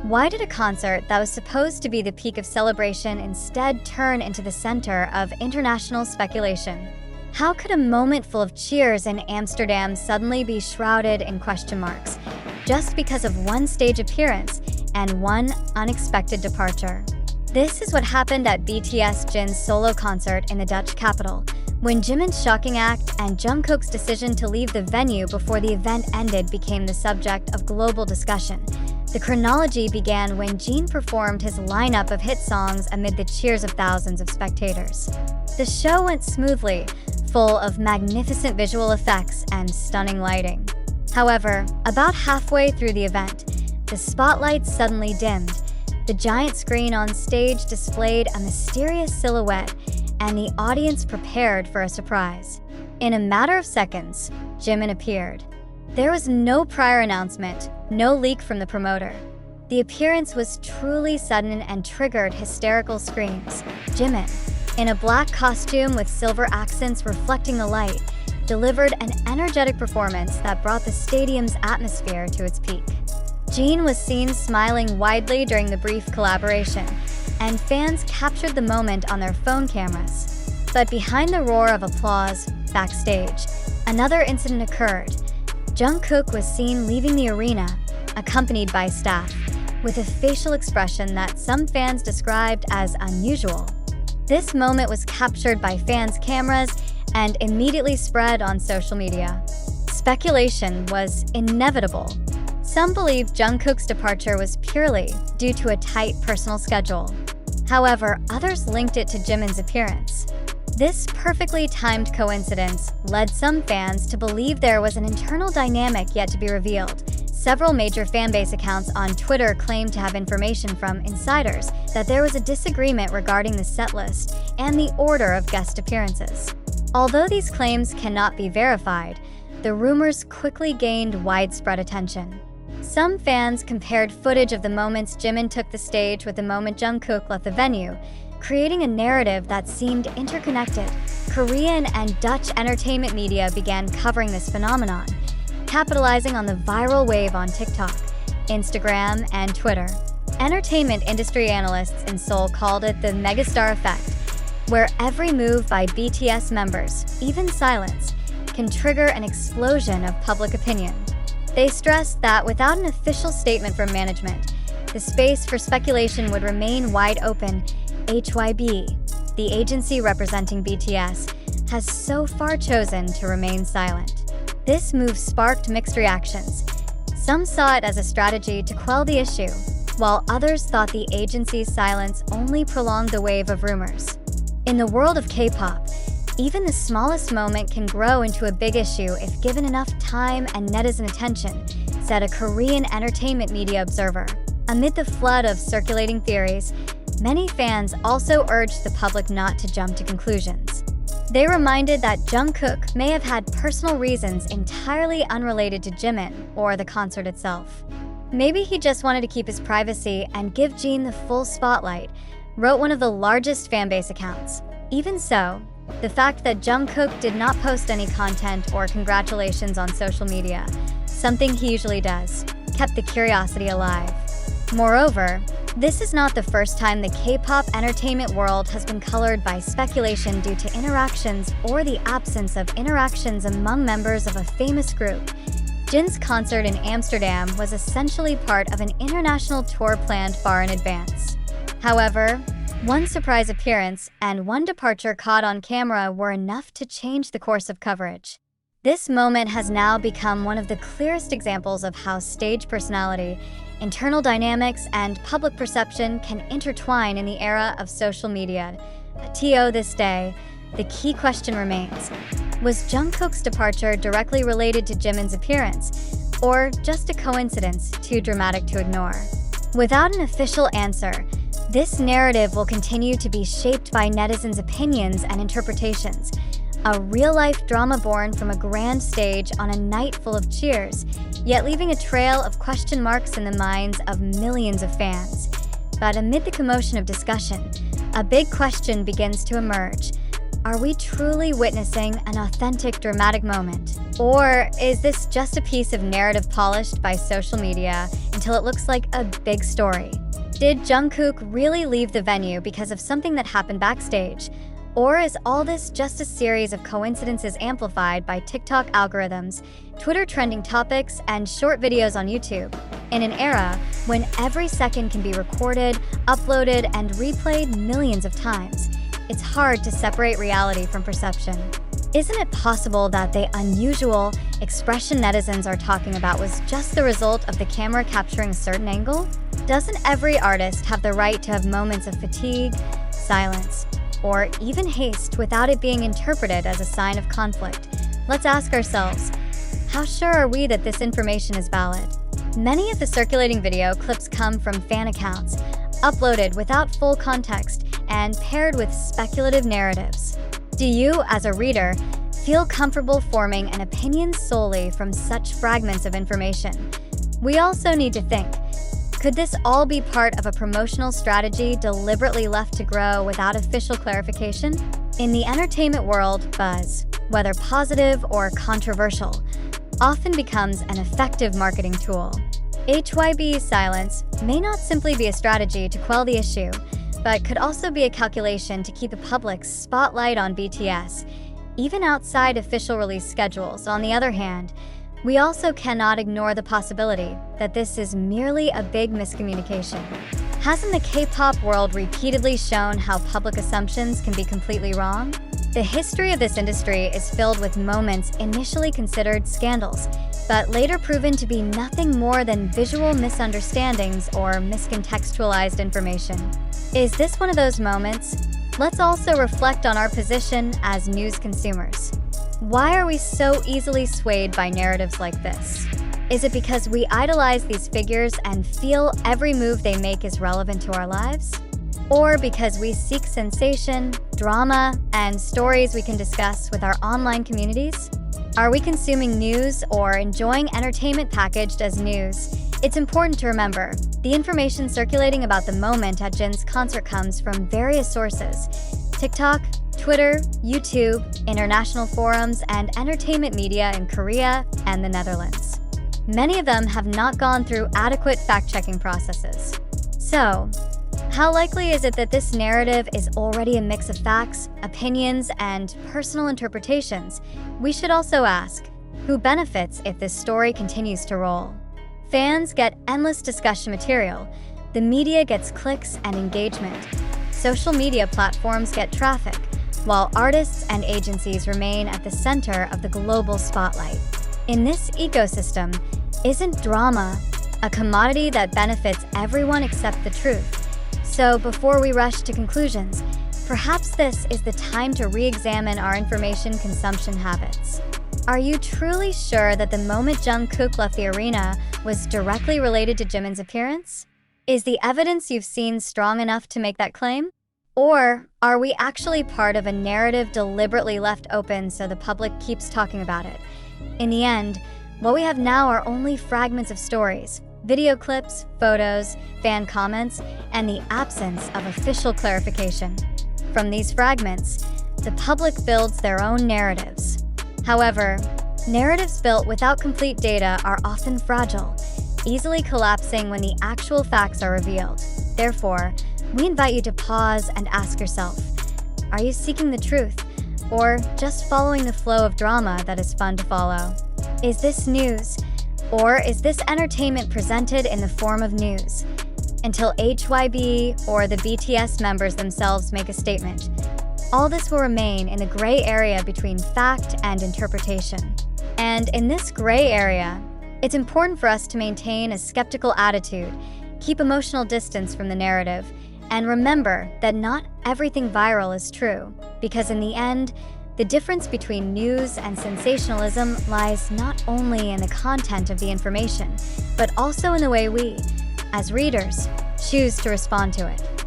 Why did a concert that was supposed to be the peak of celebration instead turn into the center of international speculation? How could a moment full of cheers in Amsterdam suddenly be shrouded in question marks, just because of one stage appearance and one unexpected departure? This is what happened at BTS Jin's solo concert in the Dutch capital, when Jimin's shocking act and Jungkook's decision to leave the venue before the event ended became the subject of global discussion. The chronology began when Jin performed his lineup of hit songs amid the cheers of thousands of spectators. The show went smoothly, full of magnificent visual effects and stunning lighting. However, about halfway through the event, the spotlights suddenly dimmed. The giant screen on stage displayed a mysterious silhouette, and the audience prepared for a surprise. In a matter of seconds, Jimin appeared. There was no prior announcement, no leak from the promoter. The appearance was truly sudden and triggered hysterical screams. Jimin, in a black costume with silver accents reflecting the light, delivered an energetic performance that brought the stadium's atmosphere to its peak. Jin was seen smiling widely during the brief collaboration, and fans captured the moment on their phone cameras. But behind the roar of applause, backstage, another incident occurred. Jungkook was seen leaving the arena, accompanied by staff, with a facial expression that some fans described as unusual. This moment was captured by fans' cameras and immediately spread on social media. Speculation was inevitable. Some believed Jungkook's departure was purely due to a tight personal schedule. However, others linked it to Jimin's appearance. This perfectly timed coincidence led some fans to believe there was an internal dynamic yet to be revealed. Several major fanbase accounts on Twitter claimed to have information from insiders that there was a disagreement regarding the setlist and the order of guest appearances. Although these claims cannot be verified, the rumors quickly gained widespread attention. Some fans compared footage of the moments Jimin took the stage with the moment Jungkook left the venue, creating a narrative that seemed interconnected. Korean and Dutch entertainment media began covering this phenomenon, capitalizing on the viral wave on TikTok, Instagram, and Twitter. Entertainment industry analysts in Seoul called it the megastar effect, where every move by BTS members, even silence, can trigger an explosion of public opinion. They stressed that without an official statement from management, the space for speculation would remain wide open. HYB, the agency representing BTS, has so far chosen to remain silent. This move sparked mixed reactions. Some saw it as a strategy to quell the issue, while others thought the agency's silence only prolonged the wave of rumors. In the world of K-pop, even the smallest moment can grow into a big issue if given enough time and netizen attention, said a Korean entertainment media observer. Amid the flood of circulating theories, many fans also urged the public not to jump to conclusions. They reminded that Jungkook may have had personal reasons entirely unrelated to Jimin or the concert itself. Maybe he just wanted to keep his privacy and give Jin the full spotlight, wrote one of the largest fanbase accounts. Even so, the fact that Jungkook did not post any content or congratulations on social media, something he usually does, kept the curiosity alive. Moreover, this is not the first time the K-pop entertainment world has been colored by speculation due to interactions or the absence of interactions among members of a famous group. Jin's concert in Amsterdam was essentially part of an international tour planned far in advance. However, one surprise appearance and one departure caught on camera were enough to change the course of coverage. This moment has now become one of the clearest examples of how stage personality, internal dynamics, and public perception can intertwine in the era of social media. To this day, the key question remains: was Jungkook's departure directly related to Jimin's appearance, or just a coincidence too dramatic to ignore? Without an official answer, this narrative will continue to be shaped by netizens' opinions and interpretations, a real-life drama born from a grand stage on a night full of cheers, yet leaving a trail of question marks in the minds of millions of fans. But amid the commotion of discussion, a big question begins to emerge. Are we truly witnessing an authentic dramatic moment? Or is this just a piece of narrative polished by social media until it looks like a big story. Did Jungkook really leave the venue because of something that happened backstage? Or is all this just a series of coincidences amplified by TikTok algorithms, Twitter trending topics, and short videos on YouTube? In an era when every second can be recorded, uploaded, and replayed millions of times, it's hard to separate reality from perception. Isn't it possible that the unusual expression netizens are talking about was just the result of the camera capturing a certain angle? Doesn't every artist have the right to have moments of fatigue, silence, or even haste without it being interpreted as a sign of conflict? Let's ask ourselves, how sure are we that this information is valid? Many of the circulating video clips come from fan accounts, uploaded without full context and paired with speculative narratives. Do you, as a reader, feel comfortable forming an opinion solely from such fragments of information? We also need to think, could this all be part of a promotional strategy deliberately left to grow without official clarification? In the entertainment world, buzz, whether positive or controversial, often becomes an effective marketing tool. HYB's silence may not simply be a strategy to quell the issue, but could also be a calculation to keep the public's spotlight on BTS, even outside official release schedules. On the other hand, we also cannot ignore the possibility that this is merely a big miscommunication. Hasn't the K-pop world repeatedly shown how public assumptions can be completely wrong? The history of this industry is filled with moments initially considered scandals, but later proven to be nothing more than visual misunderstandings or miscontextualized information. Is this one of those moments? Let's also reflect on our position as news consumers. Why are we so easily swayed by narratives like this? Is it because we idolize these figures and feel every move they make is relevant to our lives? Or because we seek sensation, drama, and stories we can discuss with our online communities? Are we consuming news or enjoying entertainment packaged as news? It's important to remember, the information circulating about the moment at Jin's concert comes from various sources: TikTok, Twitter, YouTube, international forums, and entertainment media in Korea and the Netherlands. Many of them have not gone through adequate fact-checking processes. So, how likely is it that this narrative is already a mix of facts, opinions, and personal interpretations? We should also ask, who benefits if this story continues to roll? Fans get endless discussion material, the media gets clicks and engagement, social media platforms get traffic, while artists and agencies remain at the center of the global spotlight. In this ecosystem, isn't drama a commodity that benefits everyone except the truth? So before we rush to conclusions, perhaps this is the time to re-examine our information consumption habits. Are you truly sure that the moment Jungkook left the arena was directly related to Jimin's appearance? Is the evidence you've seen strong enough to make that claim? Or are we actually part of a narrative deliberately left open so the public keeps talking about it? In the end, what we have now are only fragments of stories, video clips, photos, fan comments, and the absence of official clarification. From these fragments, the public builds their own narratives. However, narratives built without complete data are often fragile, easily collapsing when the actual facts are revealed. Therefore, we invite you to pause and ask yourself, are you seeking the truth, or just following the flow of drama that is fun to follow? Is this news, or is this entertainment presented in the form of news? Until HYB or the BTS members themselves make a statement, all this will remain in the gray area between fact and interpretation. And in this gray area, it's important for us to maintain a skeptical attitude, keep emotional distance from the narrative, and remember that not everything viral is true, because in the end, the difference between news and sensationalism lies not only in the content of the information, but also in the way we, as readers, choose to respond to it.